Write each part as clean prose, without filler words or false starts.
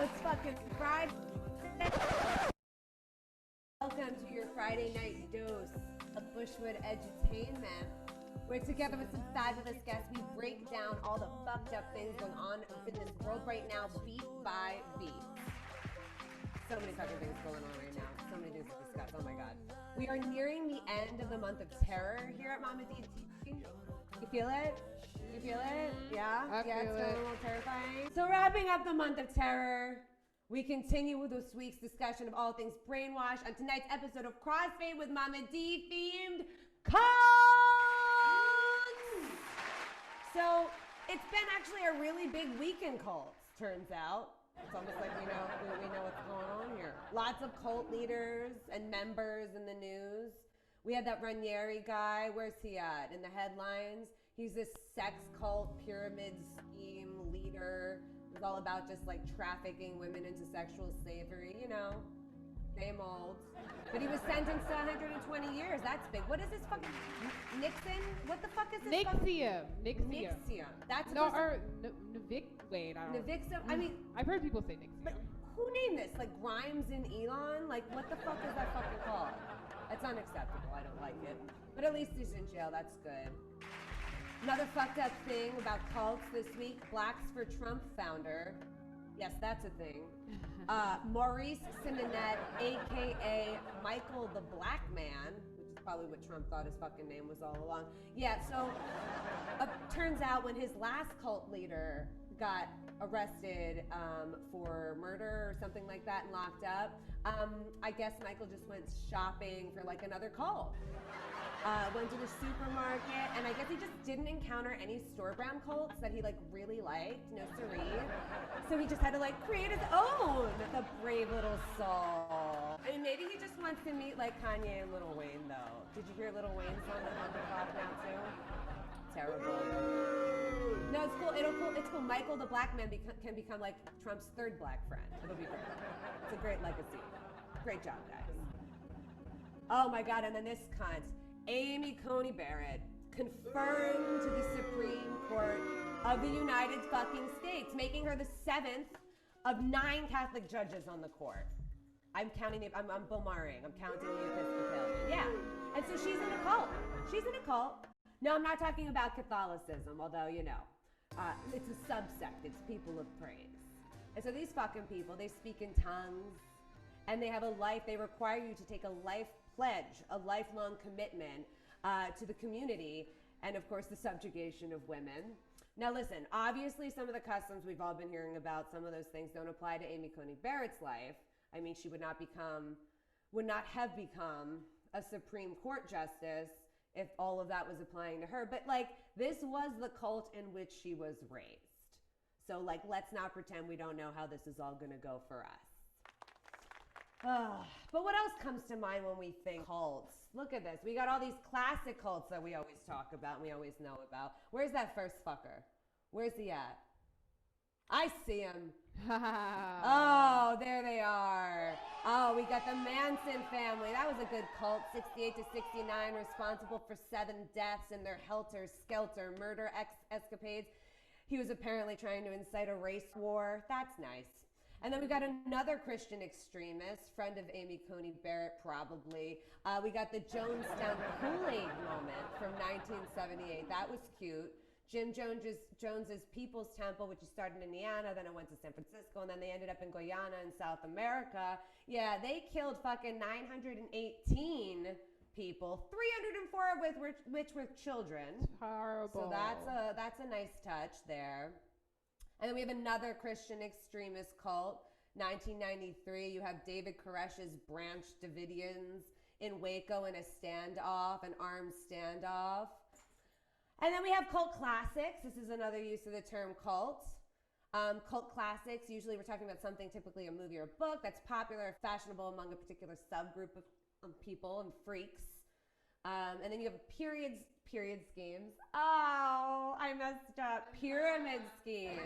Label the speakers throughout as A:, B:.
A: It's fucking Friday. Welcome to your Friday night dose of Bushwood Edutainment. We're together with some fabulous guests. We break down all the fucked up things going on in this world right now, beat by beat. So many fucking things going on right now. So many things to discuss. Oh my god. We are nearing the end of the month of terror here at Mama D. You feel it? You feel it? Yeah?
B: I
A: yeah,
B: feel
A: it's
B: it.
A: a little terrifying. So wrapping up the month of terror, we continue with this week's discussion of all things brainwash on tonight's episode of Crossfade with Mama D themed cults. So it's been actually a really big week in cults, turns out. It's almost like we know what's going on here. Lots of cult leaders and members in the news. We had that Ranieri guy. Where's he at? In the headlines. He's this sex cult pyramid scheme leader. It's all about just like trafficking women into sexual slavery, you know, same old. But he was sentenced to 120 years. That's big. What is this fucking Nixon? What the fuck is this?
B: Nixium.
A: That's
B: no, or wait, I don't know.
A: Navixum? I mean,
B: I've heard people say Nixium.
A: but who named this? Like Grimes and Elon? Like what the fuck is that fucking called? That's unacceptable. I don't like it. But at least he's in jail. That's good. Another fucked up thing about cults this week, Blacks for Trump founder, yes, that's a thing, Maurice Simonet, a.k.a. Michael the Black Man, which is probably what Trump thought his fucking name was all along. Yeah, so turns out when his last cult leader got arrested for murder or something like that and locked up, I guess Michael just went shopping for like another cult. Went to the supermarket, and I guess he just didn't encounter any store brand cults that he like really liked, no siree. So he just had to like create his own, the brave little soul. I mean, maybe he just wants to meet like Kanye and Lil Wayne though. Did you hear Lil Wayne's on the clock now too? Terrible. No, it's cool. It's cool. Michael the Black Man can become like Trump's third black friend. It'll be great. It's a great legacy. Great job, guys. Oh my god, and then this cunt. Amy Coney Barrett confirmed to the Supreme Court of the United fucking States, making her the 7th of 9 Catholic judges on the court. I'm Bill Murray. I'm counting the Episcopalian. Yeah. And so she's in a cult. She's in a cult. No, I'm not talking about Catholicism, although, you know, it's a subsect. It's people of praise. And so these fucking people, they speak in tongues, and they have a life. They require you to take a life pledge, a lifelong commitment to the community, and of course the subjugation of women. Now listen, obviously some of the customs we've all been hearing about, some of those things don't apply to Amy Coney Barrett's life. I mean, she would not have become a Supreme Court justice if all of that was applying to her. But like, this was the cult in which she was raised. So like, let's not pretend we don't know how this is all gonna go for us. But what else comes to mind when we think cults? Look at this. We got all these classic cults that we always talk about and we always know about. Where's that first fucker? Where's he at? I see him. Oh, there they are. Oh, we got the Manson family. That was a good cult. 68 to 69, responsible for 7 deaths in their helter-skelter murder escapades. He was apparently trying to incite a race war. That's nice. And then we got another Christian extremist, friend of Amy Coney Barrett, probably. We got the Jonestown Kool-Aid moment from 1978. That was cute. Jim Jones's People's Temple, which started in Indiana, then it went to San Francisco, and then they ended up in Guyana in South America. Yeah, they killed fucking 918 people, 304 of which were children.
B: Horrible.
A: So that's a nice touch there. And then we have another Christian extremist cult, 1993. You have David Koresh's Branch Davidians in Waco in a standoff, an armed standoff. And then we have cult classics. This is another use of the term cult. Cult classics, usually we're talking about something, typically a movie or a book, that's popular or fashionable among a particular subgroup of people and freaks. And then you have period schemes. Oh, I messed up. Pyramid schemes.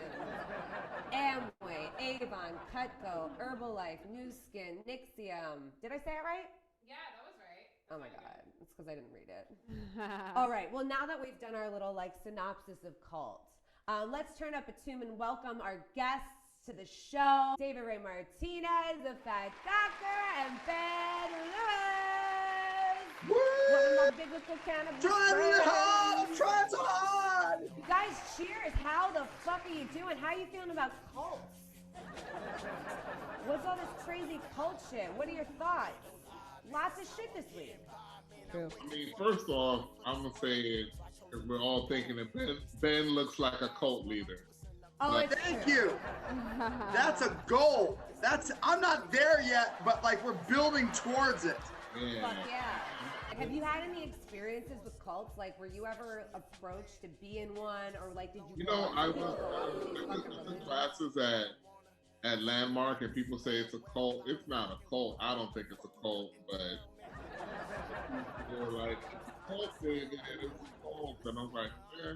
A: Amway, Avon, Cutco, Herbalife, Nu Skin, Nixium. Did I say it right?
B: Yeah, that was right.
A: Oh my God. It's because I didn't read it. All right. Well, now that we've done our little synopsis of cults, let's turn up a tune and welcome our guests to the show. David Ray Martinez, the Fat Doctor, and Ben Lewis. One of my biblical cannabis
C: Trying really
A: friends.
C: hard. I'm trying so hard.
A: You guys, cheers. How the fuck are you doing? How are you feeling about cults? What's all this crazy cult shit? What are your thoughts? Lots of shit this week.
B: True.
D: I mean, first off, I'm gonna say because we're all thinking that Ben looks like a cult leader.
A: Oh, it's
C: Thank
A: true.
C: you. That's a goal. I'm not there yet, but like we're building towards it.
D: Yeah.
A: Fuck yeah. Have you had any experiences with cults? Like, were you ever approached to be in one, or like, did you?
D: You know, I took classes at Landmark, and people say it's a cult. It's not a cult. I don't think it's a cult, but people were like, it's a cult, David. It's a cult, and I'm like, yeah.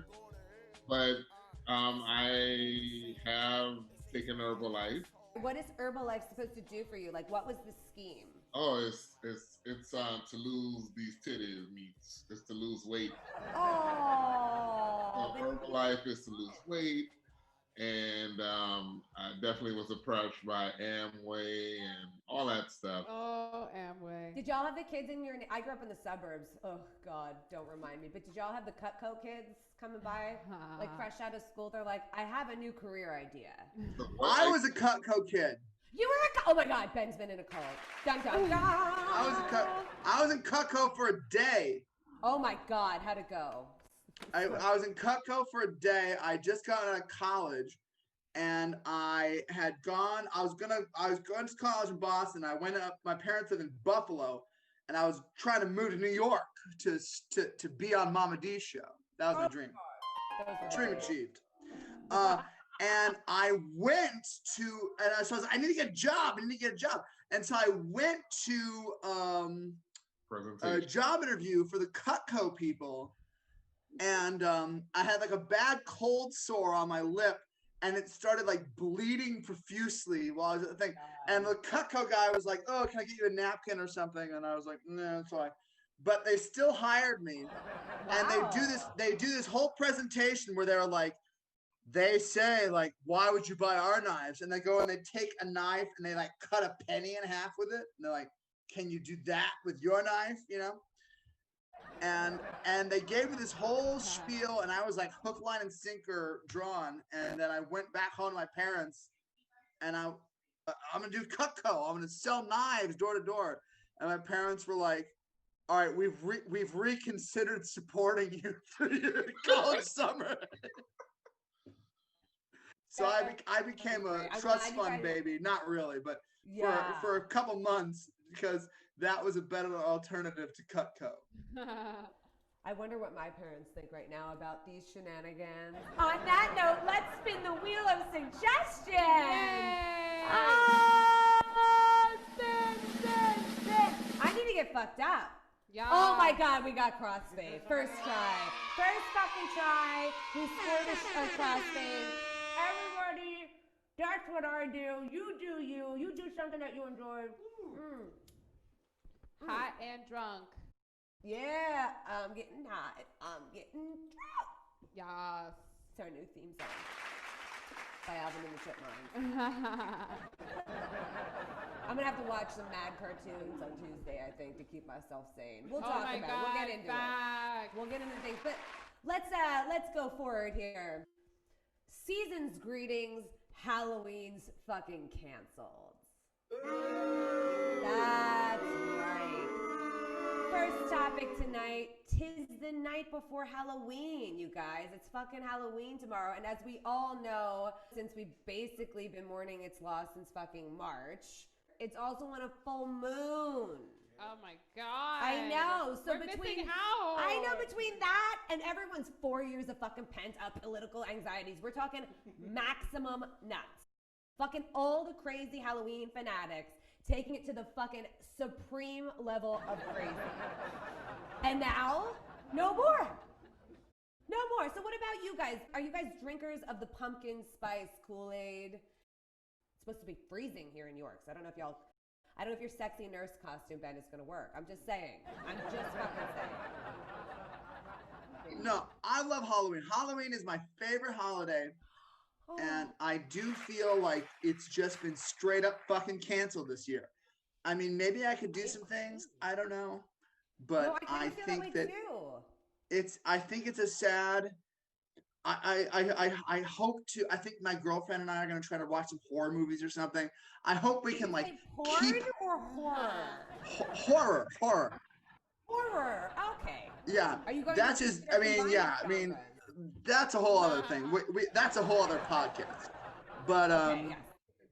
D: But I have taken Herbalife.
A: What is Herbalife supposed to do for you? Like, what was the scheme?
D: Oh, it's to lose these titty meats. It's to lose weight.
A: Oh.
D: So Herbalife is to lose weight, and I definitely was approached by Amway and all that stuff.
B: Oh, Amway.
A: Did y'all have the kids in your? I grew up in the suburbs. Oh God, don't remind me. But did y'all have the Cutco kids coming by, like fresh out of school? They're like, I have a new career idea.
C: I was a Cutco kid.
A: You were oh my God, Ben's been in a cult. Dun dun dun.
C: I was in Cutco for a day.
A: Oh my God, how'd it go?
C: I was in Cutco for a day. I just got out of college, and I was going to college in Boston. I went up. My parents live in Buffalo, and I was trying to move to New York to be on Mama D's show. That was my dream. Dream achieved. And I went to, and so I was like, I need to get a job. And so I went to a job interview for the Cutco people. And I had like a bad cold sore on my lip, and it started like bleeding profusely while I was at the thing. And the Cutco guy was like, "Oh, can I get you a napkin or something?" And I was like, "No, it's fine." But they still hired me, and they do this whole presentation where they're like, they say like, "Why would you buy our knives?" And they go and they take a knife and they like cut a penny in half with it. And they're like, "Can you do that with your knife?" You know? And they gave me this whole spiel, and I was like hook, line, and sinker drawn. And then I went back home to my parents, and I'm gonna do Cutco. I'm gonna sell knives door to door. And my parents were like, "All right, we've reconsidered supporting you through your college summer." So I became a trust fund baby. Not really, but for a couple months, because that was a better alternative to Cutco.
A: I wonder what my parents think right now about these shenanigans. On that note, let's spin the wheel of suggestions. Spin. I need to get fucked up.
B: Yeah.
A: Oh my God, we got Crossfade. First try. First fucking try. We scored a Crossfade. Everybody, that's what I do. You do you. You do something that you enjoy.
B: Hot and drunk.
A: Yeah, I'm getting hot. I'm getting drunk.
B: Yes.
A: It's our new theme song by Alvin and the Chipmunks. I'm gonna have to watch some Mad cartoons on Tuesday, I think, to keep myself sane. We'll talk about it. We'll get into it. We'll get into things, but let's go forward here. Season's greetings. Halloween's fucking canceled. That's right. First topic tonight, 'tis the night before Halloween, you guys. It's fucking Halloween tomorrow. And as we all know, since we've basically been mourning its loss since fucking March, it's also on a full moon.
B: Oh my God.
A: I know. So
B: We're missing out.
A: I know, between that and everyone's 4 years of fucking pent up political anxieties, we're talking maximum nuts. Fucking all the crazy Halloween fanatics taking it to the fucking supreme level of crazy. And now, no more. No more. So what about you guys? Are you guys drinkers of the pumpkin spice Kool-Aid? It's supposed to be freezing here in New York, so I don't know if your sexy nurse costume, Ben, is gonna work. I'm just saying. I'm just fucking saying.
C: No, I love Halloween. Halloween is my favorite holiday. And I do feel like it's just been straight up fucking canceled this year. I mean, maybe I could do some things. I don't know. But
A: No, I
C: I
A: kind of feel
C: think
A: that way
C: that
A: too.
C: I think it's a sad. I hope to. I think my girlfriend and I are gonna try to watch some horror movies or something. I hope we
A: Did
C: can
A: you
C: like
A: say porn
C: keep
A: or horror?
C: horror.
A: Horror. Okay.
C: Yeah,
A: Are you going
C: that's
A: to
C: just.
A: consider
C: I mean,
A: combining
C: yeah. I mean,
A: genres?
C: that's a whole other thing. That's a whole other podcast. But
A: Okay, yes.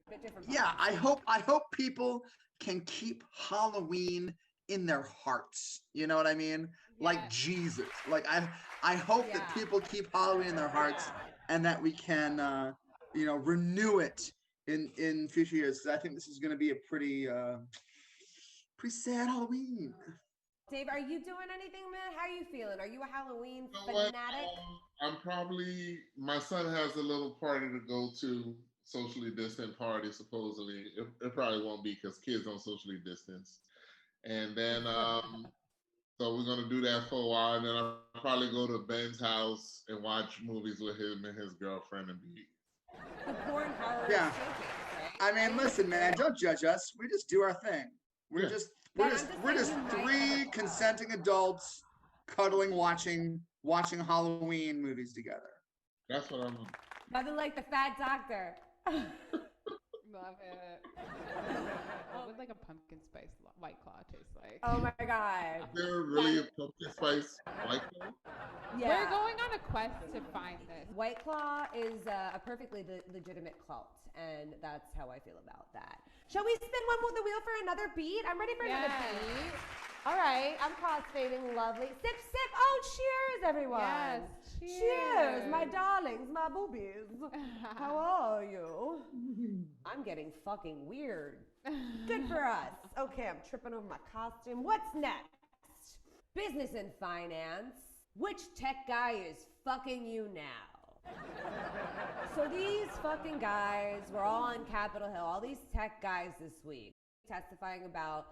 A: Bit different
C: yeah,
A: podcast.
C: I hope people can keep Halloween in their hearts. You know what I mean? Like
B: Yes.
C: Jesus. Like I hope that
A: Yeah.
C: people keep Halloween in their hearts and that we can renew it in future years. 'Cause I think this is going to be a pretty sad Halloween.
A: Dave, are you doing anything, man? How are you feeling? Are you a Halloween
D: You know what?
A: fanatic?
D: I'm probably, my son has a little party to go to, socially distant party, supposedly. It probably won't be because kids don't socially distance. And then, so we're going to do that for a while. And then I'll probably go to Ben's house and watch movies with him and his girlfriend and be.
A: The porn horror
C: Yeah.
A: showcase,
C: I
A: right?
C: mean, listen, man, don't judge us. We just do our thing. We're
D: Yeah.
C: just
A: Ben,
C: we're
A: I'm
C: just
A: just
C: we're
A: saying
C: just
A: you might
C: three
A: have a
C: consenting adults cuddling, watching Halloween movies together.
D: That's what I'm.
A: Nothing like the fat doctor.
B: Love it. What would like a pumpkin spice White Claw taste like?
A: Oh my god.
D: Is there really a pumpkin spice White Claw?
A: Yeah.
B: We're going on a quest to find this.
A: White Claw is a perfectly legitimate cult, and that's how I feel about that. Shall we spin one more the wheel for another beat? I'm ready for another
B: Yes.
A: beat. All right, I'm crossfading, lovely. Sip, sip. Oh, cheers, everyone.
B: Yes.
A: Cheers, my darlings, my boobies. How are you? I'm getting fucking weird. Good for us. Okay, I'm tripping over my costume. What's next? Business and finance. Which tech guy is fucking you now? So these fucking guys were all on Capitol Hill, all these tech guys this week, testifying about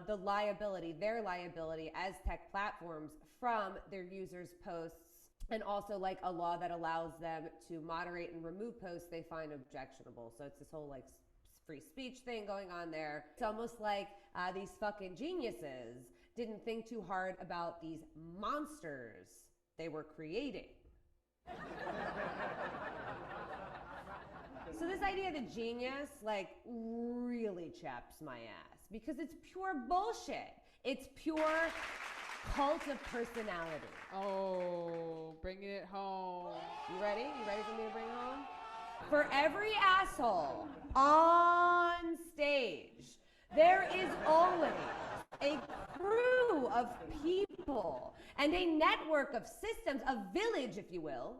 A: their liability as tech platforms from their users' posts, and also like a law that allows them to moderate and remove posts they find objectionable. So it's this whole like free speech thing going on there. It's almost like these fucking geniuses didn't think too hard about these monsters they were creating. So this idea of the genius like really chaps my ass because it's pure bullshit. It's pure cult of personality.
B: Oh, bringing it home.
A: You ready? You ready for me to bring it home? For every asshole on stage, there is always a crew of people and a network of systems, a village, if you will,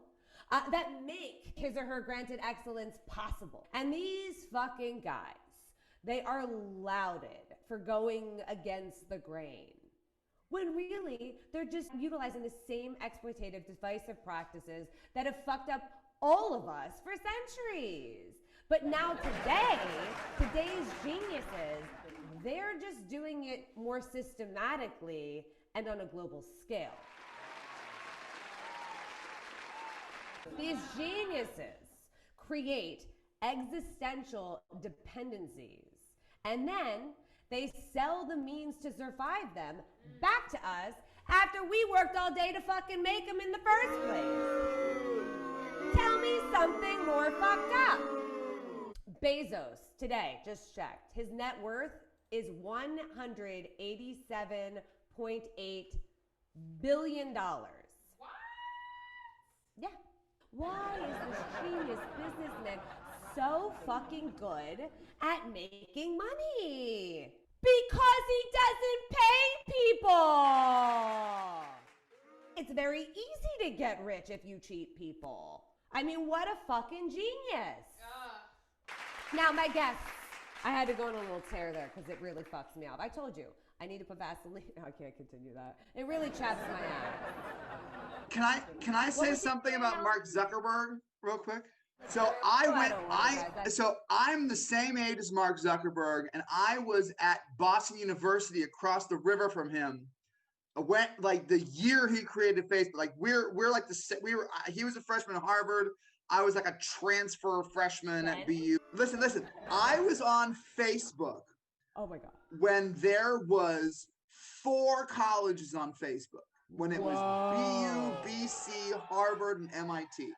A: that make his or her granted excellence possible. And these fucking guys, they are lauded for going against the grain, when really they're just utilizing the same exploitative, divisive practices that have fucked up all of us for centuries. But now today's geniuses, they're just doing it more systematically and on a global scale. These geniuses create existential dependencies, and then they sell the means to survive them back to us after we worked all day to fucking make them in the first place. Tell me something more fucked up. Bezos, today, just checked, his net worth is $187.8 billion. What? Yeah. Why is this genius businessman so fucking good at making money? Because he doesn't pay people. It's very easy to get rich if you cheat people. I mean, what a fucking genius. Now, my guests, I had to go on a little tear there because it really fucks me up. I told you, I need to put Vaseline. No, I can't continue that. It really chaps my ass.
C: Can I say something about Mark Zuckerberg real quick? So I'm the same age as Mark Zuckerberg, and I was at Boston University across the river from him. I went like the year he created Facebook. Like he was a freshman at Harvard. I was like a transfer freshman at BU. Listen. I was on Facebook.
A: Oh my God.
C: When there was 4 colleges on Facebook. When it was BU, BC, Harvard, and MIT.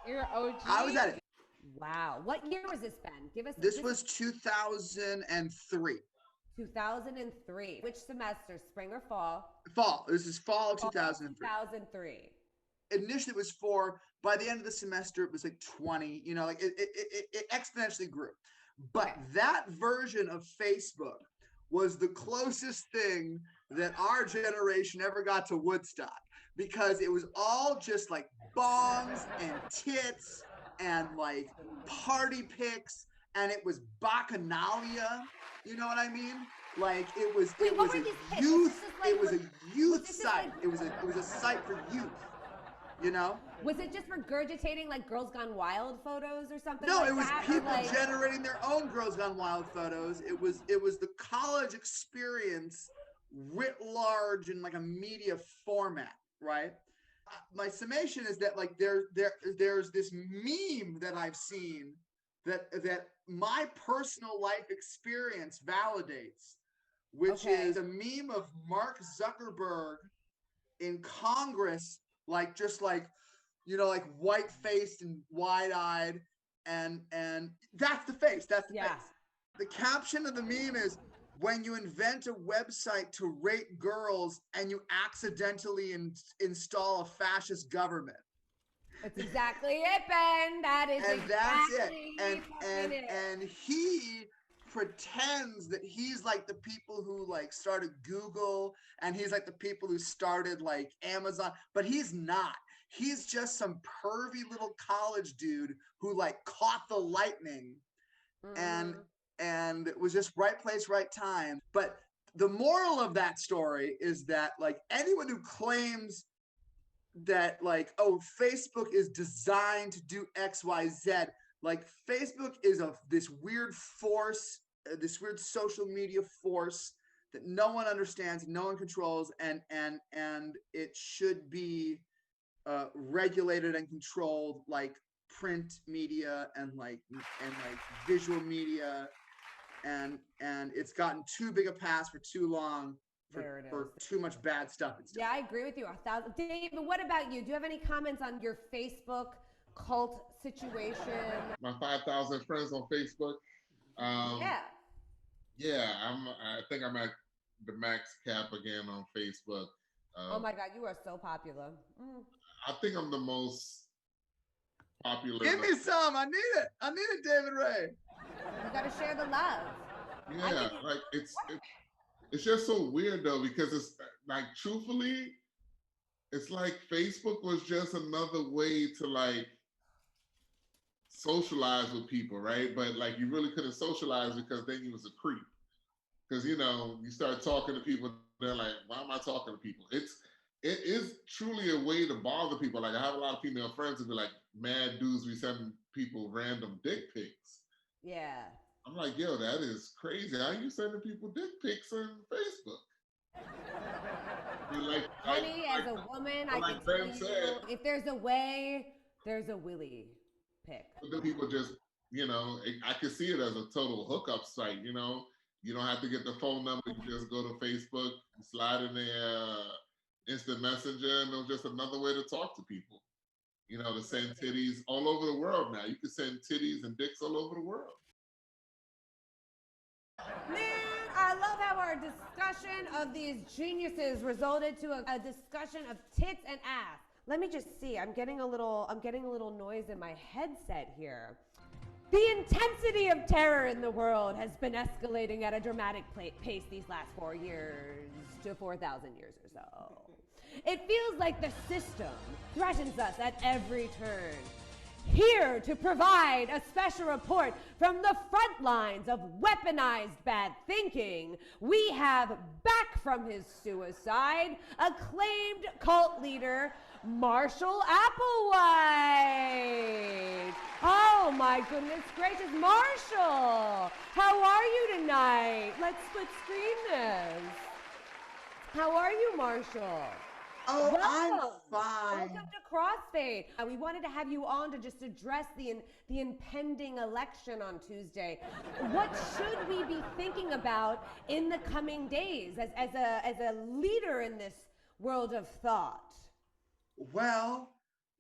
B: You're OG.
C: I was at it.
A: Wow. What year was this, Ben? Give us.
C: This was 2003.
A: 2003. Which semester? Spring or fall?
C: Fall. This is fall 2003.
A: 2003.
C: Initially, it was 4. By the end of the semester, it was like 20. You know, like it exponentially grew. But that version of Facebook was the closest thing that our generation ever got to Woodstock, because it was all just like bongs and tits and like party pics, and it was bacchanalia. You know what I mean? Like it was a youth site. It was a site for youth. You know?
A: Was it just regurgitating like Girls Gone Wild photos or something?
C: No,
A: like
C: it was
A: that?
C: people
A: like...
C: generating their own Girls Gone Wild photos. It was the college experience writ large in like a media format, right? My summation is that like there's this meme that I've seen that my personal life experience validates, which is a meme of Mark Zuckerberg in Congress, like just like, you know, like white-faced and wide-eyed, and that's the face. That's the face. The caption of the meme is, when you invent a website to rate girls and you accidentally install a fascist government.
A: That's exactly it, Ben. That is exactly
C: it. And he pretends that he's like the people who like started Google, and he's like the people who started like Amazon, but he's not. He's just some pervy little college dude who like caught the lightning and it was just right place, right time. But the moral of that story is that like anyone who claims that like, oh, Facebook is designed to do X, Y, Z, like Facebook is this weird force, this weird social media force that no one understands, no one controls, and it should be regulated and controlled like print media and like visual media, and it's gotten too big a pass for too long for too much bad stuff.
A: Yeah, I agree with you 1,000. David, what about you? Do you have any comments on your Facebook cult situation?
D: My 5,000 friends on Facebook. I think I'm at the max cap again on Facebook.
A: Oh my God, you are so popular.
D: I think I'm the most popular.
C: Give me some. I need it, David Ray.
A: You gotta share the love.
D: Yeah, like it's just so weird though, because it's like, truthfully, it's like Facebook was just another way to like socialize with people, right? But like you really couldn't socialize because then you was a creep. Because you know, you start talking to people, they're like, why am I talking to people? It is truly a way to bother people. Like I have a lot of female friends who be like, mad dudes be sending people random dick pics.
A: Yeah.
D: I'm like, yo, that is crazy. How you sending people dick pics on Facebook?
A: Honey, as a woman, I can tell you, if there's a way, there's a willy pic.
D: But then people just, you know, I can see it as a total hookup site, you know? You don't have to get the phone number. You just go to Facebook, slide in their instant messenger, and it's just another way to talk to people. You know, to send titties all over the world now. You can send titties and dicks all over the world.
A: Man, I love how our discussion of these geniuses resulted to a discussion of tits and ass. Let me just see. I'm getting a little noise in my headset here. The intensity of terror in the world has been escalating at a dramatic pace these last 4 years to 4,000 years or so. It feels like the system threatens us at every turn. Here to provide a special report from the front lines of weaponized bad thinking, we have, back from his suicide, acclaimed cult leader, Marshall Applewhite. Oh my goodness gracious, Marshall! How are you tonight? Let's split screen this. How are you, Marshall?
C: Oh, I'm
A: Welcome.
C: fine.
A: Welcome to Crossfade. We wanted to have you on to just address the impending election on Tuesday. What should we be thinking about in the coming days as a leader in this world of thought?
C: Well,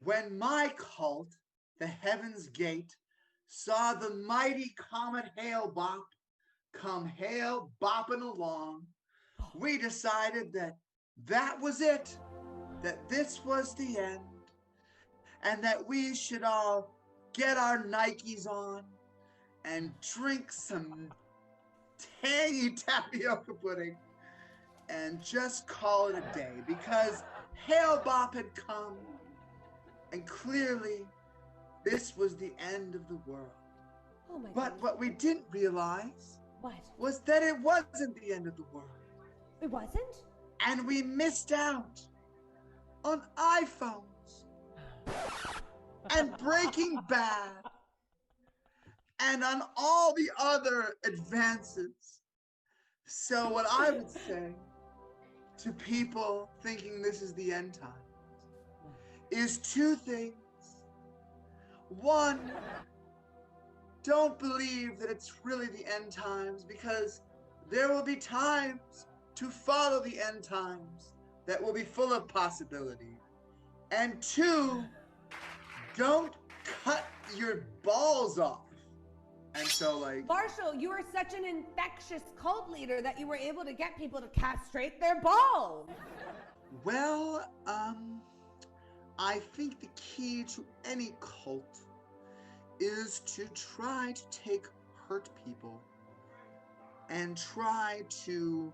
C: when my cult, the Heaven's Gate, saw the mighty comet Hale Bop come hail bopping along, we decided that that was it, that this was the end, and that we should all get our Nikes on and drink some tangy tapioca pudding and just call it a day, because Hale Bop had come, and clearly this was the end of the world.
A: Oh my
C: But
A: goodness.
C: what we didn't realize
A: What?
C: was that it wasn't the end of the world.
A: It wasn't?
C: And we missed out on iPhones and Breaking Bad and on all the other advances. So what I would say to people thinking this is the end times is two things. One, don't believe that it's really the end times, because there will be times to follow the end times that will be full of possibility. And two, don't cut your balls off. And so, like,
A: Marshall, you are such an infectious cult leader that you were able to get people to castrate their balls.
C: well, I think the key to any cult is to try to take hurt people and try to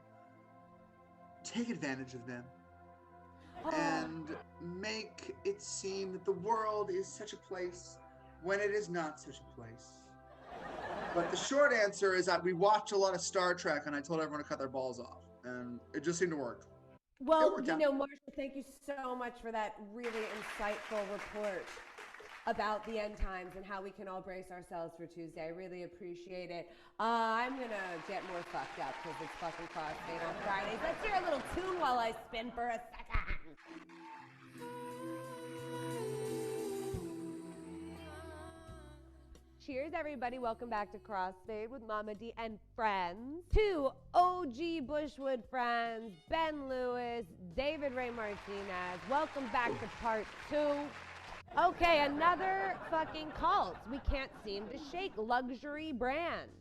C: take advantage of them and make it seem that the world is such a place when it is not such a place. But the short answer is that we watched a lot of Star Trek, and I told everyone to cut their balls off, and it just seemed to work.
A: Well,
C: worked
A: you
C: out.
A: know, Marshall, thank you so much for that really insightful report about the end times and how we can all brace ourselves for Tuesday. I really appreciate it. I'm gonna get more fucked up because it's fucking Crossfade on Fridays. Let's hear a little tune while I spin for a second. Cheers, everybody. Welcome back to Crossfade with Mama D and friends. Two OG Bushwood friends, Ben Lewis, David Ray Martinez. Welcome back to part 2. Okay, another fucking cult we can't seem to shake, luxury brands.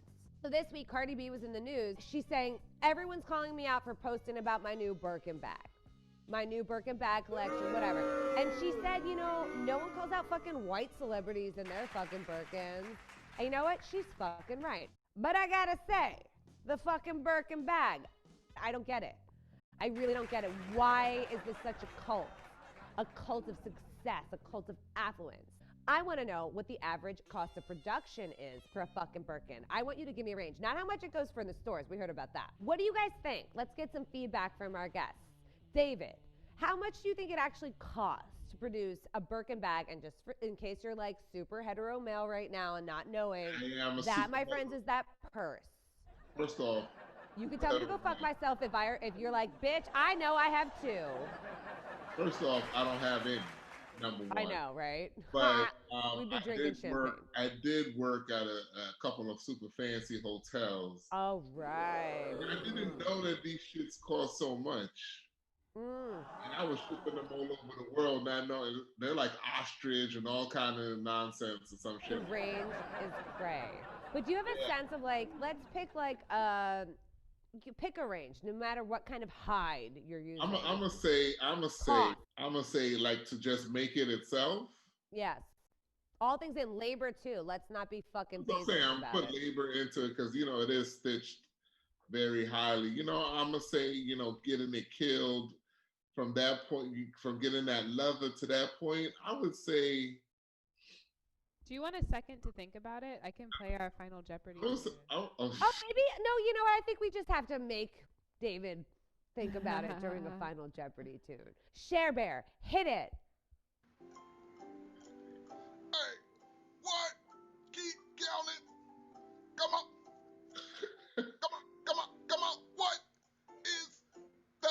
A: So this week, Cardi B was in the news. She's saying, everyone's calling me out for posting about my new Birkin bag. My new Birkin bag collection, whatever. And she said, you know, no one calls out fucking white celebrities in their fucking Birkins. And you know what? She's fucking right. But I gotta say, the fucking Birkin bag, I don't get it. I really don't get it. Why is this such a cult? A cult of success, a cult of affluence. I want to know what the average cost of production is for a fucking Birkin. I want you to give me a range. Not how much it goes for in the stores. We heard about that. What do you guys think? Let's get some feedback from our guests. David, how much do you think it actually costs to produce a Birkin bag? And just in case you're like super hetero male right now and not knowing, that, my friends, is that purse.
D: First off,
A: You can tell me to go fuck myself if you're like, bitch, I know I have 2.
D: first off, I don't have any. Number one.
A: I know, right?
D: But
A: We'd be drinking champagne.
D: I did work at a couple of super fancy hotels.
A: Oh, right.
D: And I didn't know that these shits cost so much. And I was shipping them all over the world, not knowing they're like ostrich and all kind of nonsense or some shit.
A: The range is cray. But do you have a sense of like, let's pick like you pick a range, no matter what kind of hide you're using.
D: I'm gonna say, like, to just make it itself.
A: Yes. All things in labor too. Let's not be fucking.
D: I'm saying I'm put labor into it because it is stitched very highly. I'm gonna say getting it killed from that point, from getting that leather to that point. I would say.
B: Do you want a second to think about it? I can play our Final Jeopardy.
A: Maybe no. I think we just have to make David think about it during the Final Jeopardy tune. Share Bear, hit it.
D: Hey, what? Keep counting. Come on. Come on. What is the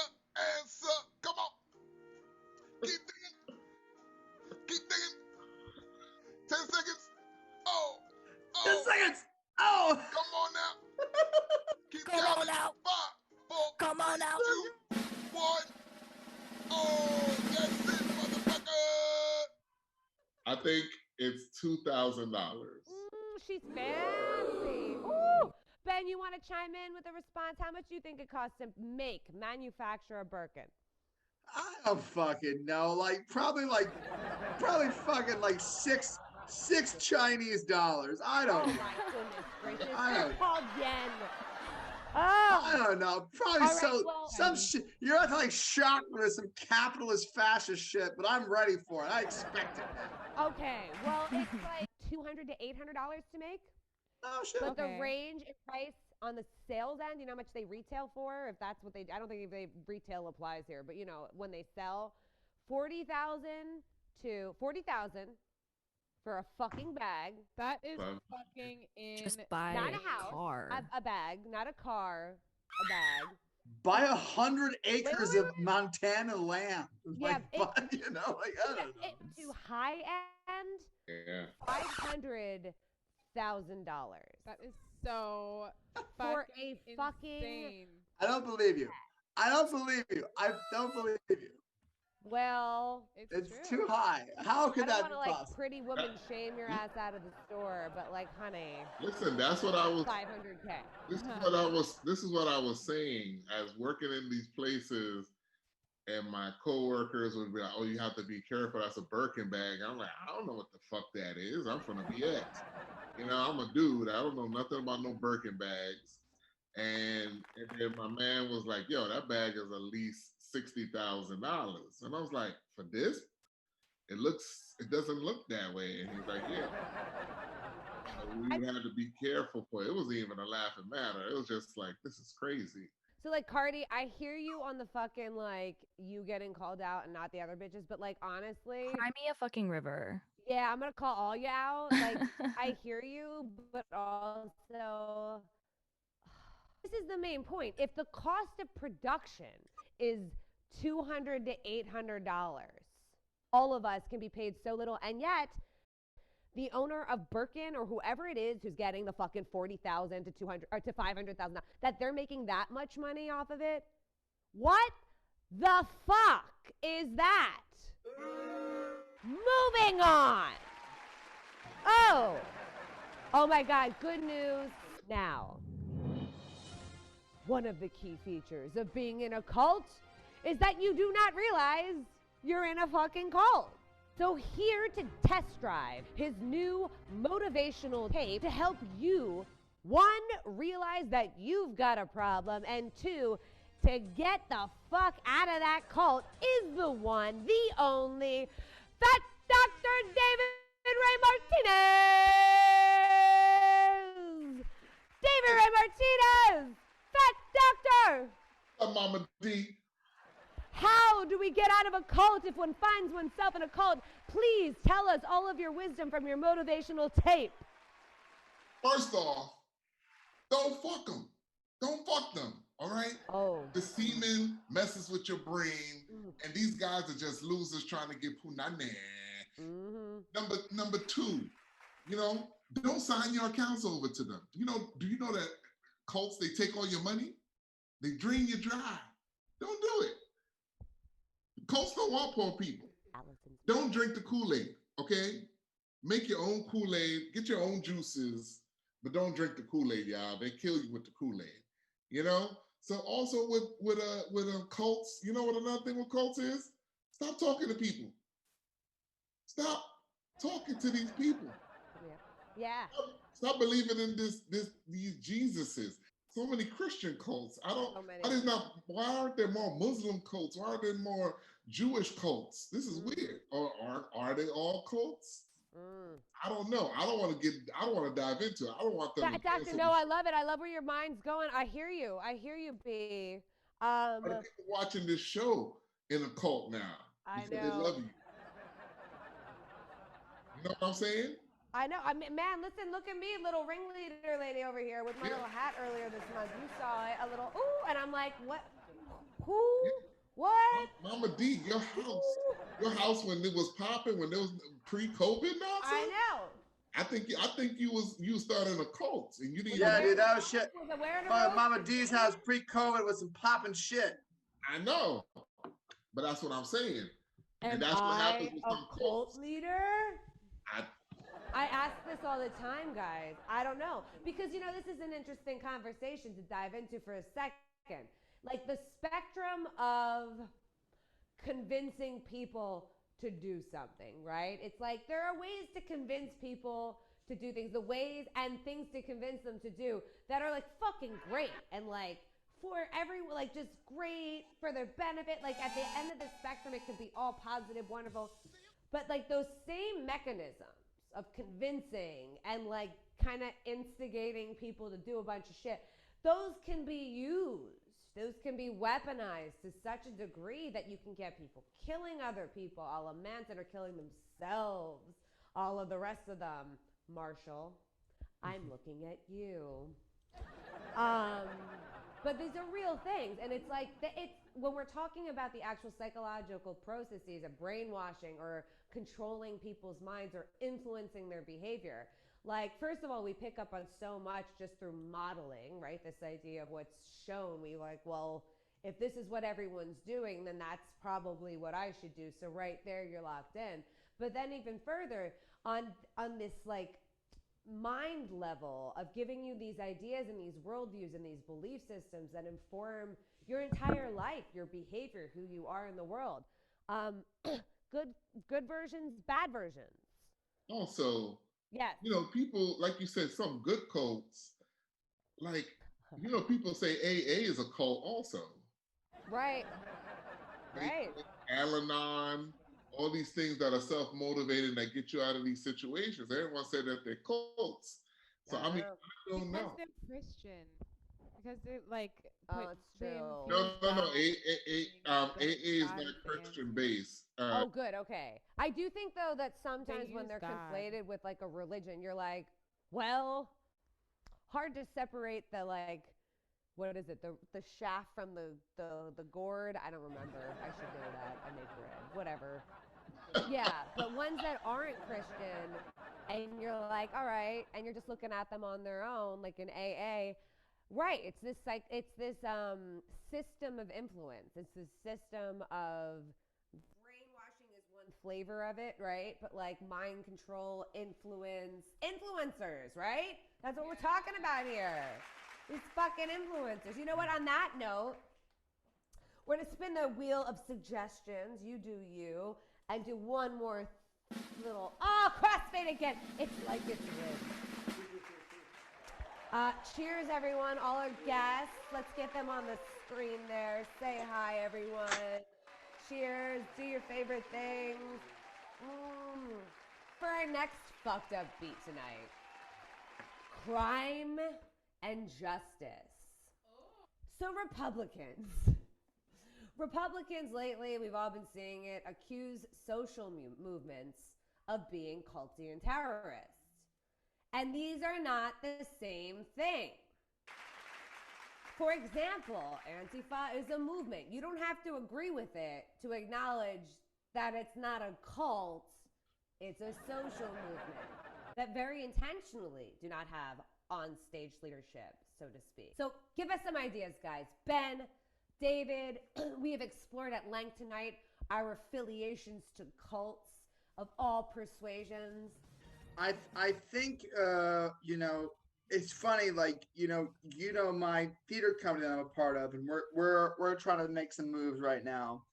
D: answer? Come on.
C: seconds. Oh.
D: Come on now. Keep
E: Come
D: counting.
E: on now.
D: 5, 4,
E: Come on now.
D: 2, 1. Oh, that's it, motherfucker. I think it's $2,000.
A: She's fancy. Ooh. Ben, you want to chime in with a response? How much do you think it costs to manufacture a Birkin?
C: I don't fucking know. Like probably fucking like six Chinese dollars. I don't know.
A: My goodness gracious.
C: I
A: They're
C: don't-
A: called yen.
C: I
A: Oh.
C: don't know. Probably
A: All right, well-
C: some shit. You're not like shocked with some capitalist fascist shit, but I'm ready for it. I expect it.
A: Okay. Well, it's like $200 to $800 to make.
C: Oh shit.
A: But
B: Okay.
A: the range in price on the sales end, you know how much they retail for? If that's what they, I don't think they retail applies here, but you know, when they sell, $40,000 for a fucking bag.
B: That is
D: Fun.
B: fucking
E: Just
B: in.
E: buy
A: Not
E: a
A: a house.
E: car.
A: A bag, not a car, a bag.
C: Buy 100 acres
A: wait,
C: of Montana land.
A: Yeah,
C: Like,
A: it-
C: you know, like I don't know.
A: To high end,
D: Yeah.
A: $500,000
B: That is so
A: for
B: fucking
A: a fucking.
B: insane.
C: I don't believe you. I don't believe you. I don't believe you.
B: It's
C: It's
B: true.
C: too high. How
A: I
C: could
A: don't
C: that
A: want
C: be
A: to like
C: possible?
A: pretty woman shame your ass out of the store, but like, honey,
D: Listen, that's what I was.
A: 500K.
D: This is what I was saying. As working in these places, and my coworkers would be like, "Oh, you have to be careful. That's a Birkin bag." I'm like, I don't know what the fuck that is. I'm from the BX. You know, I'm a dude. I don't know nothing about no Birkin bags. And then my man was like, "Yo, that bag is at least $60,000." And I was like, "For this? It doesn't look that way." And he's like, "Yeah." So we had to be careful for it. It wasn't even a laughing matter. It was just like, this is crazy.
A: So like, Cardi, I hear you on the fucking like you getting called out and not the other bitches, but like honestly,
E: Cry me a fucking river.
A: yeah, I'm gonna call all you out. Like, I hear you, but also, this is the main point. If the cost of production is $200 to $800, all of us can be paid so little, and yet the owner of Birkin or whoever it is who's getting the fucking $40,000 to $200 or to $500,000, that they're making that much money off of it. What the fuck is that? Moving on. Oh my God, good news now. One of the key features of being in a cult is that you do not realize you're in a fucking cult. So here to test drive his new motivational tape to help you, one, realize that you've got a problem, and two, to get the fuck out of that cult is the one, the only, Fat Dr. David Ray Martinez! David Ray Martinez! Fat Doctor!
D: Mama D.
A: How do we get out of a cult if one finds oneself in a cult? Please tell us all of your wisdom from your motivational tape.
D: First off, don't fuck them. Don't fuck them. All right?
A: Oh.
D: The semen messes with your brain, and these guys are just losers trying to get punane. Number two, don't sign your accounts over to them. Do you know that cults, they take all your money? They drain you dry. Don't do it. Cults don't want poor people. Don't drink the Kool-Aid, okay? Make your own Kool-Aid, get your own juices, but don't drink the Kool-Aid, y'all. They kill you with the Kool-Aid, So also with cults, you know what another thing with cults is? Stop talking to people. Stop talking to these people.
A: Yeah.
D: Stop believing in these Jesuses. So many Christian cults. Why aren't there more Muslim cults? Why aren't there more Jewish cults? This is weird. Or are they all cults? I don't know. I don't want to dive into it. I don't want them.
A: Doctor, no, I love it. I love where your mind's going. I hear you, B.
D: Are the people watching this show in a cult now?
A: I
D: Because
A: know.
D: they love you. You know what I'm saying?
A: I know. Man, listen, look at me, little ringleader lady over here with my little hat earlier this month. You saw it, a little, ooh, and I'm like, what? Who? What?
D: Mama D, your house when it was popping, when it was pre-COVID nonsense?
A: I know.
D: I think you started a cult and you didn't.
C: Yeah, dude, that was shit.
A: Was it wearing a robe?
C: Mama D's house pre-COVID was some popping shit.
D: I know, but that's what I'm saying.
A: Am
D: And that's what happens
A: I
D: with
A: a
D: some
A: cult
D: cults.
A: leader?
D: I,
A: I ask this all the time, guys. I don't know. Because, you know, this is an interesting conversation to dive into for a second. Like the spectrum of convincing people to do something, right? It's like there are ways to convince people to do things, the ways and things to convince them to do that are like fucking great and like for everyone, like just great for their benefit. Like at the end of the spectrum, it could be all positive, wonderful. But like those same mechanisms of convincing and like kind of instigating people to do a bunch of shit, those can be used. Those can be weaponized to such a degree that you can get people killing other people, a la Manson, or killing themselves, all of the rest of them. Marshall, I'm looking at you. But these are real things, and it's like it's when we're talking about the actual psychological processes of brainwashing or controlling people's minds or influencing their behavior. Like, first of all, we pick up on so much just through modeling, right? This idea of what's shown. We like, well, if this is what everyone's doing, then that's probably what I should do. So right there, you're locked in. But then even further on this like mind level of giving you these ideas and these worldviews and these belief systems that inform your entire life, your behavior, who you are in the world. Good versions, bad versions.
D: also,
A: Yes.
D: you know, people, like you said, some good cults, like, you know, people say AA is a cult also.
A: Right. Right.
D: Al-Anon, all these things that are self-motivated that get you out of these situations. Everyone said that they're cults. So, I mean, I don't know.
B: Because they're Christian. Because they're like.
A: Oh, it's true.
D: No. AA is not Christian based.
A: Oh, good. Okay. I do think though that sometimes when they're
B: God.
A: conflated with like a religion, you're like, well, hard to separate the like, what is it? The shaft from the gourd. I don't remember. I should know that. I make bread. Whatever. Yeah, but ones that aren't Christian, and you're like, all right, and you're just looking at them on their own, like in AA. Right, it's this system of influence. It's this system of brainwashing is one flavor of it, right? But like mind control, influencers, right? That's what we're talking about here. These fucking influencers. You know what? On that note, we're gonna spin the wheel of suggestions. You do you, and do one more little. Oh, Crossfade again. It's like it's rigged. Cheers, everyone, all our guests. Let's get them on the screen there. Say hi, everyone. Cheers. Do your favorite things. For our next fucked up beat tonight, crime and justice. So Republicans lately, we've all been seeing it, accuse social movements of being culty and terrorists. And these are not the same thing. For example, Antifa is a movement. You don't have to agree with it to acknowledge that it's not a cult, it's a social movement that very intentionally do not have on-stage leadership, so to speak. So give us some ideas, guys. Ben, David, we have explored at length tonight our affiliations to cults of all persuasions.
C: I think you know, it's funny, like you know my theater company that I'm a part of, and we're trying to make some moves right now,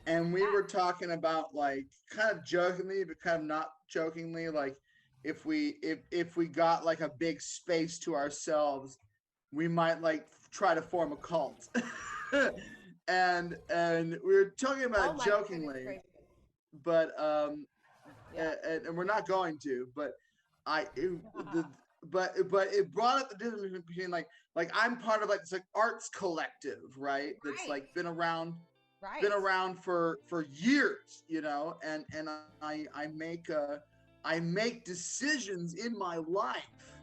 C: and we were talking about like kind of jokingly but kind of not jokingly, like if we got like a big space to ourselves, we might like try to form a cult. and we were talking about it jokingly, but and we're not going to, but but it brought up the difference between like I'm part of like this like arts collective, right? That's like been around for years, you know, and I make decisions in my life,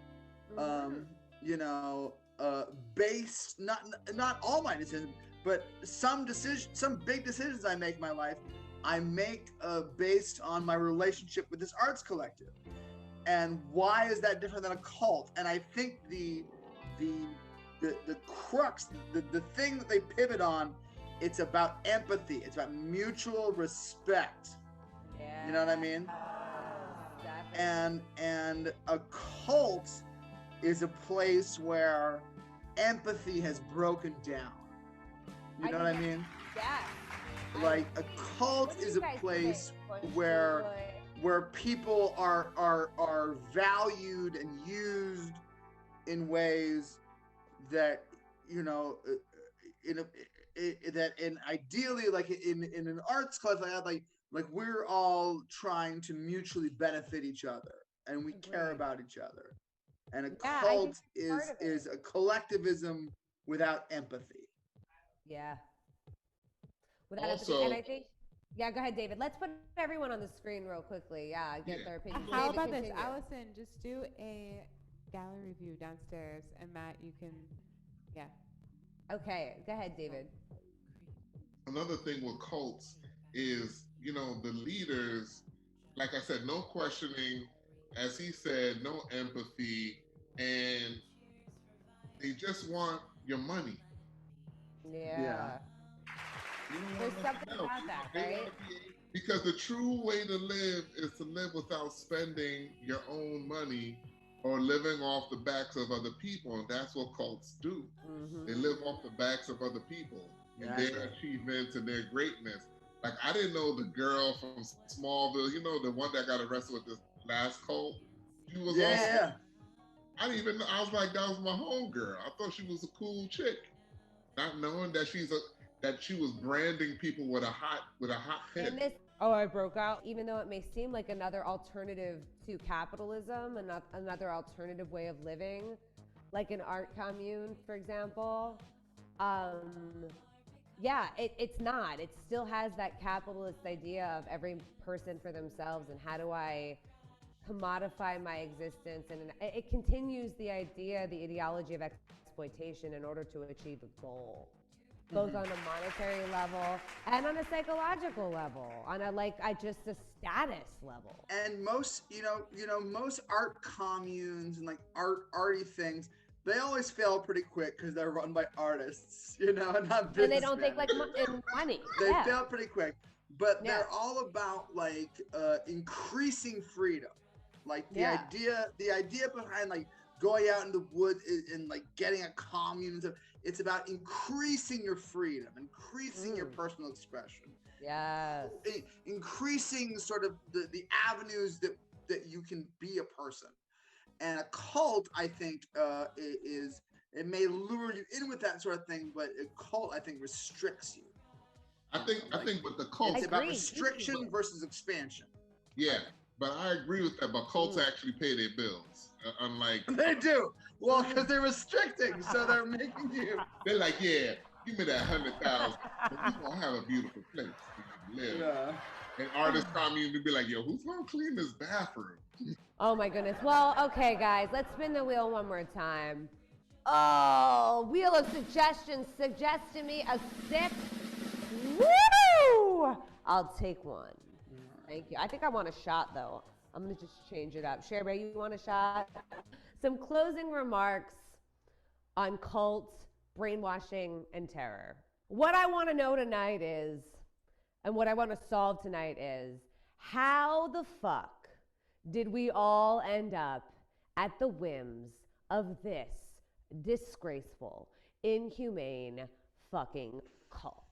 C: you know, based not all my decisions, but some big decisions I make in my life, I make based on my relationship with this arts collective. And why is that different than a cult? And I think the crux, the thing that they pivot on, it's about empathy. It's about mutual respect.
A: Yeah.
C: You know what I mean?
A: Definitely.
C: And a cult is a place where empathy has broken down. You know what I mean?
A: Yeah.
C: Like a cult
A: What do
C: is
A: you
C: a
A: guys
C: place
A: think?
C: where people are valued and used in ways that, you know, that in ideally, like in an arts class like that, like we're all trying to mutually benefit each other and we care
A: Agreed.
C: about each other. And a
A: Yeah, I
C: cult
A: think that's part of it.
C: is a collectivism without empathy.
A: Yeah. Without empathy.
D: Also,
A: And I think, yeah, go ahead, David. Let's put everyone on the screen real quickly. Yeah, get their opinions.
B: How
A: David,
B: about this,
A: continue.
B: Allison? Just do a gallery view downstairs, and Matt, you can, yeah.
A: Okay, go ahead, David.
D: another thing with cults is, you know, the leaders, like I said, no questioning, as he said, no empathy, and they just want your money.
A: Yeah.
D: You don't
A: There's
D: want
A: something
D: nothing else.
A: about that,
D: They
A: right?
D: wanna because the true way to live is to live without spending your own money or living off the backs of other people, and that's what cults do.
A: Mm-hmm.
D: They live off the backs of other people and their achievements and their greatness. Like I didn't know the girl from Smallville, you know, the one that got arrested with this last cult. She was also. I didn't even know. I was like, that was my homegirl. I thought she was a cool chick, not knowing that that she was branding people with a hot
A: In
D: head.
A: this, oh, I broke out. Even though it may seem like another alternative to capitalism, and another alternative way of living, like an art commune, for example. Yeah, it's not. It still has that capitalist idea of every person for themselves, and how do I commodify my existence, and it continues the ideology of exploitation in order to achieve a goal, both on a monetary level and on a psychological level, on just a status level.
C: And most, most art communes and like arty things, they always fail pretty quick because they're run by artists, and not businessmen.
A: And they don't think like in money.
C: They fail pretty quick, but they're all about like increasing freedom. Like the idea behind like going out in the woods and like getting a commune and stuff, it's about increasing your freedom, increasing your personal expression.
A: Yes.
C: Increasing sort of the avenues that you can be a person. And a cult, I think, it may lure you in with that sort of thing, but a cult, I think, restricts you.
D: I think with the cult,
C: it's about restriction versus expansion.
D: Yeah, but I agree with that. But cults actually pay their bills, unlike
C: they do. Well, because they're restricting, so they're making you.
D: They're like, yeah, give me that 100,000, but we gonna have a beautiful place for you to live. Yeah. And artist commune to be like, yo, who's gonna clean this bathroom?
A: Oh my goodness. Well, okay, guys, let's spin the wheel one more time. Oh, wheel of suggestions. Suggest to me a sip. Woo! I'll take one. Thank you. I think I want a shot, though. I'm going to just change it up. Sherry, you want a shot? Some closing remarks on cults, brainwashing, and terror. What I want to know tonight is, and what I want to solve tonight is, how the fuck did we all end up at the whims of this disgraceful, inhumane fucking cult?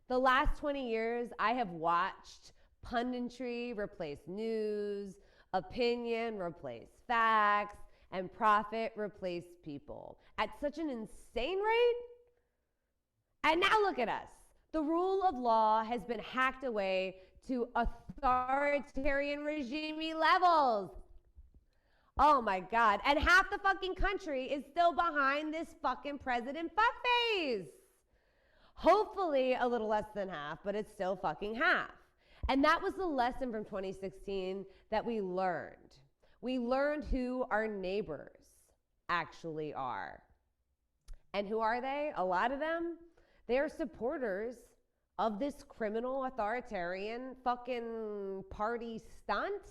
A: The last 20 years, I have watched punditry replace news, opinion replace facts, and profit replace people at such an insane rate. And now look at us. The rule of law has been hacked away to authoritarian regime levels. Oh my God. And half the fucking country is still behind this fucking president fuckface. Hopefully a little less than half, but it's still fucking half. And that was the lesson from 2016 that we learned. We learned who our neighbors actually are. And who are they? A lot of them, they are supporters of this criminal authoritarian fucking party stunt,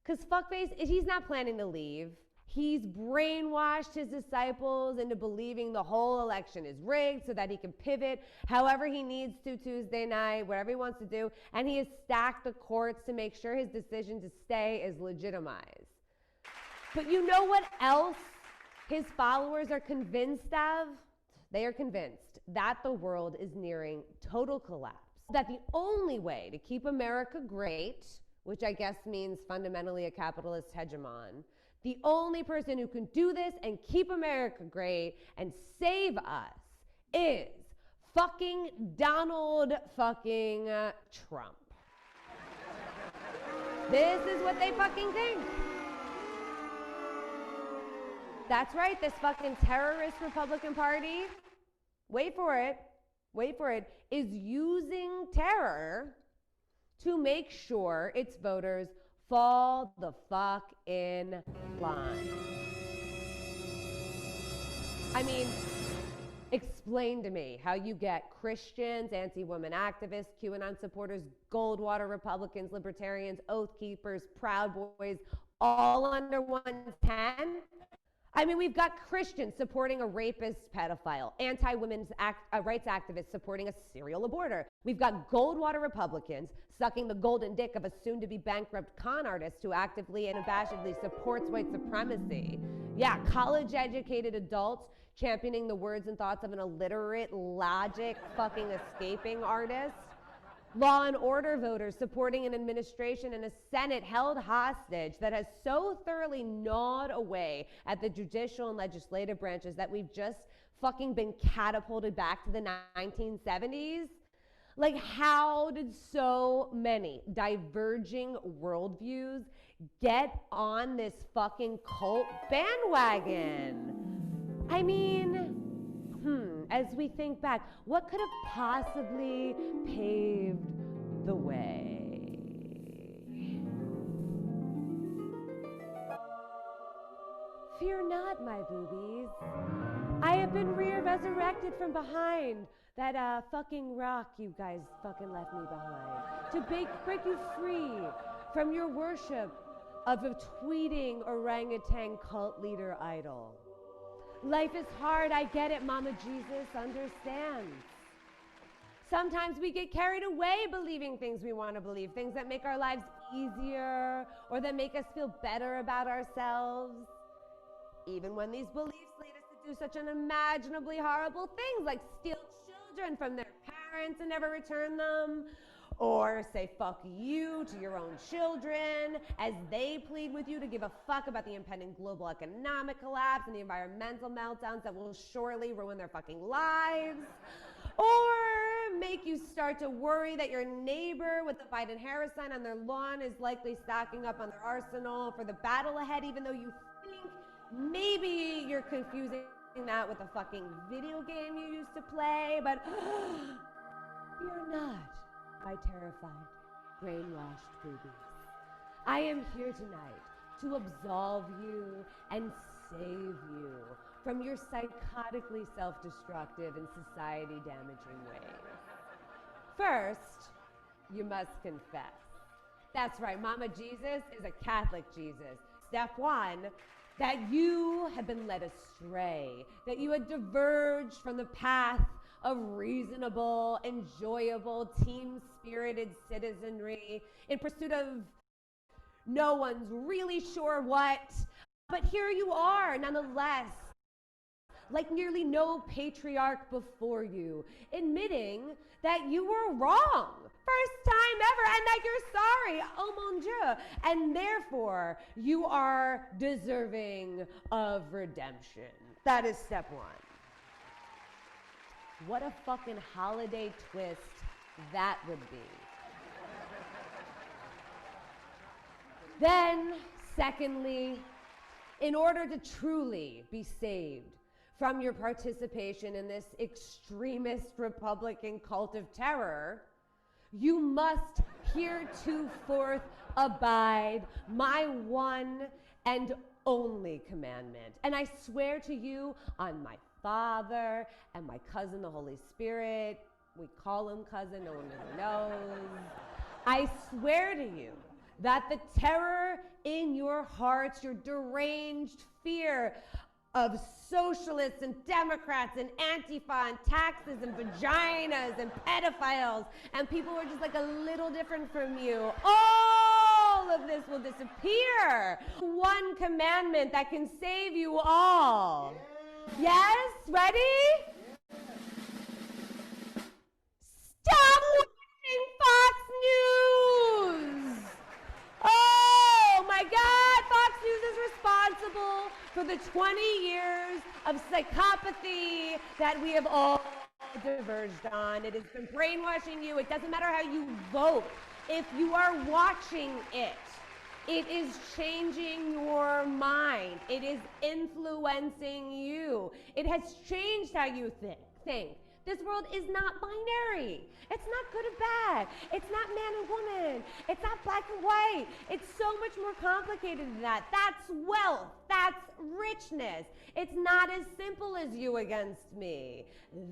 A: Because fuckface, he's not planning to leave. He's brainwashed his disciples into believing the whole election is rigged so that he can pivot however he needs to Tuesday night, whatever he wants to do. And he has stacked the courts to make sure his decision to stay is legitimized. But you know what else his followers are convinced of? They are convinced that the world is nearing total collapse. That the only way to keep America great, which I guess means fundamentally a capitalist hegemon, the only person who can do this and keep America great and save us is fucking Donald fucking Trump. This is what they fucking think. That's right, this fucking terrorist Republican Party, wait for it, is using terror to make sure its voters fall the fuck in line. I mean, explain to me how you get Christians, anti-woman activists, QAnon supporters, Goldwater Republicans, libertarians, Oath Keepers, Proud Boys, all under 110? I mean, we've got Christians supporting a rapist pedophile, anti-women's rights activists supporting a serial aborter. We've got Goldwater Republicans sucking the golden dick of a soon-to-be bankrupt con artist who actively and abashedly supports white supremacy. Yeah, college-educated adults championing the words and thoughts of an illiterate, logic fucking escaping artist. Law and order voters supporting an administration and a Senate held hostage that has so thoroughly gnawed away at the judicial and legislative branches that we've just fucking been catapulted back to the 1970s. Like, how did so many diverging worldviews get on this fucking cult bandwagon? I mean, as we think back, what could have possibly paved the way? Fear not, my boobies. I have been resurrected from behind that fucking rock you guys fucking left me behind to break you free from your worship of a tweeting orangutan cult leader idol. Life is hard, I get it, Mama Jesus understands. Sometimes we get carried away believing things we want to believe, things that make our lives easier or that make us feel better about ourselves. Even when these beliefs lead us to do such unimaginably horrible things like steal children from their parents and never return them, or say fuck you to your own children as they plead with you to give a fuck about the impending global economic collapse and the environmental meltdowns that will surely ruin their fucking lives. Or make you start to worry that your neighbor with the Biden-Harris sign on their lawn is likely stocking up on their arsenal for the battle ahead, even though you think maybe you're confusing that with a fucking video game you used to play, but you're not. My terrified, brainwashed boobies. I am here tonight to absolve you and save you from your psychotically self-destructive and society-damaging ways. First, you must confess. That's right, Mama Jesus is a Catholic Jesus. Step one, that you have been led astray, that you had diverged from the path of reasonable, enjoyable, team-spirited citizenry in pursuit of no one's really sure what. But here you are, nonetheless, like nearly no patriarch before you, admitting that you were wrong. First time ever, and that you're sorry, oh mon Dieu. And therefore, you are deserving of redemption. That is step one. What a fucking holiday twist that would be. Then, secondly, in order to truly be saved from your participation in this extremist Republican cult of terror, you must heretofore abide my one and only commandment. And I swear to you on my Father and my cousin, the Holy Spirit, we call him cousin, no one really knows. I swear to you that the terror in your hearts, your deranged fear of socialists and Democrats and Antifa and taxes and vaginas and pedophiles and people who are just like a little different from you, all of this will disappear. One commandment that can save you all. Yes? Ready? Stop watching Fox News! Oh my God, Fox News is responsible for the 20 years of psychopathy that we have all diverged on. It has been brainwashing you. It doesn't matter how you vote. If you are watching it, it is changing your mind. It is influencing you. It has changed how you think. This world is not binary. It's not good or bad. It's not man and woman. It's not black and white. It's so much more complicated than that. That's wealth. That's richness. It's not as simple as you against me.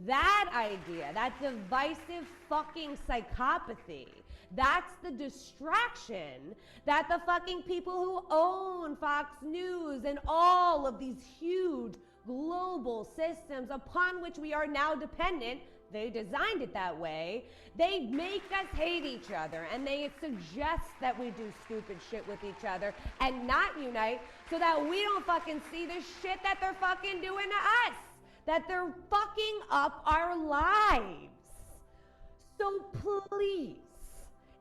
A: That idea, that divisive fucking psychopathy, that's the distraction that the fucking people who own Fox News and all of these huge global systems upon which we are now dependent, they designed it that way. They make us hate each other and they suggest that we do stupid shit with each other and not unite so that we don't fucking see the shit that they're fucking doing to us, that they're fucking up our lives. So please,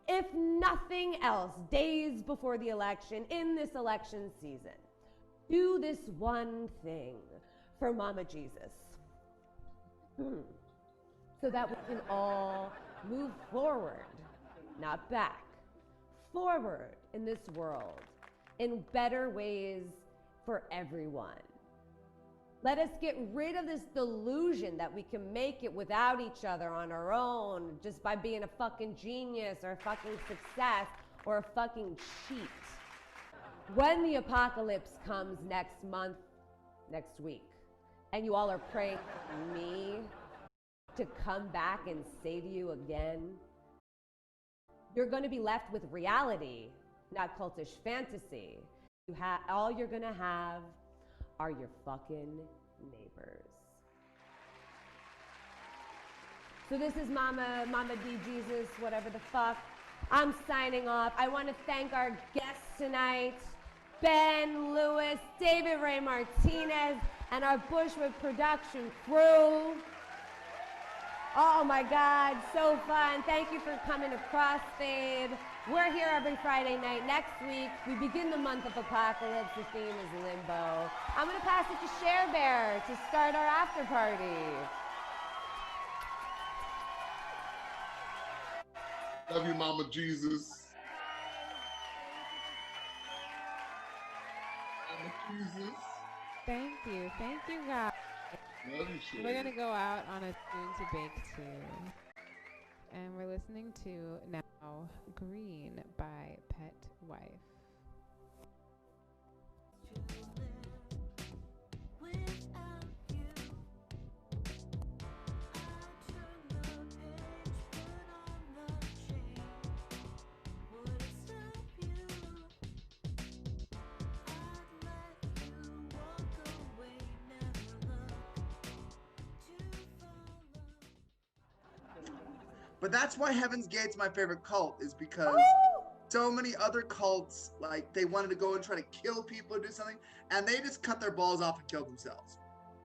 A: if nothing else, days before the election, in this election season, do this one thing for Mama Jesus. So that we can all move forward, not back, forward in this world, in better ways for everyone. Let us get rid of this delusion that we can make it without each other on our own, just by being a fucking genius or a fucking success or a fucking cheat. When the apocalypse comes next month, next week, and you all are praying for me to come back and save you again, you're going to be left with reality, not cultish fantasy. All you're going to have are your fucking neighbors. So this is Mama D Jesus, whatever the fuck. I'm signing off. I want to thank our guests tonight, Ben Lewis, David Ray Martinez, and our Bushwick production crew. Oh my God, so fun. Thank you for coming to Crossfade. We're here every Friday night. Next week, we begin the month of Apocalypse. The theme is Limbo. I'm gonna pass it to Cher Bear to start our after party.
D: Love you, Mama Jesus. Mama Jesus.
B: Thank you guys.
D: Love you, Cher.
B: We're gonna go out on a Soon to Bake tune. And we're listening to now Green by Pet Wife.
C: But that's why Heaven's Gate's my favorite cult, is because so many other cults, like, they wanted to go and try to kill people or do something, and they just cut their balls off and killed themselves.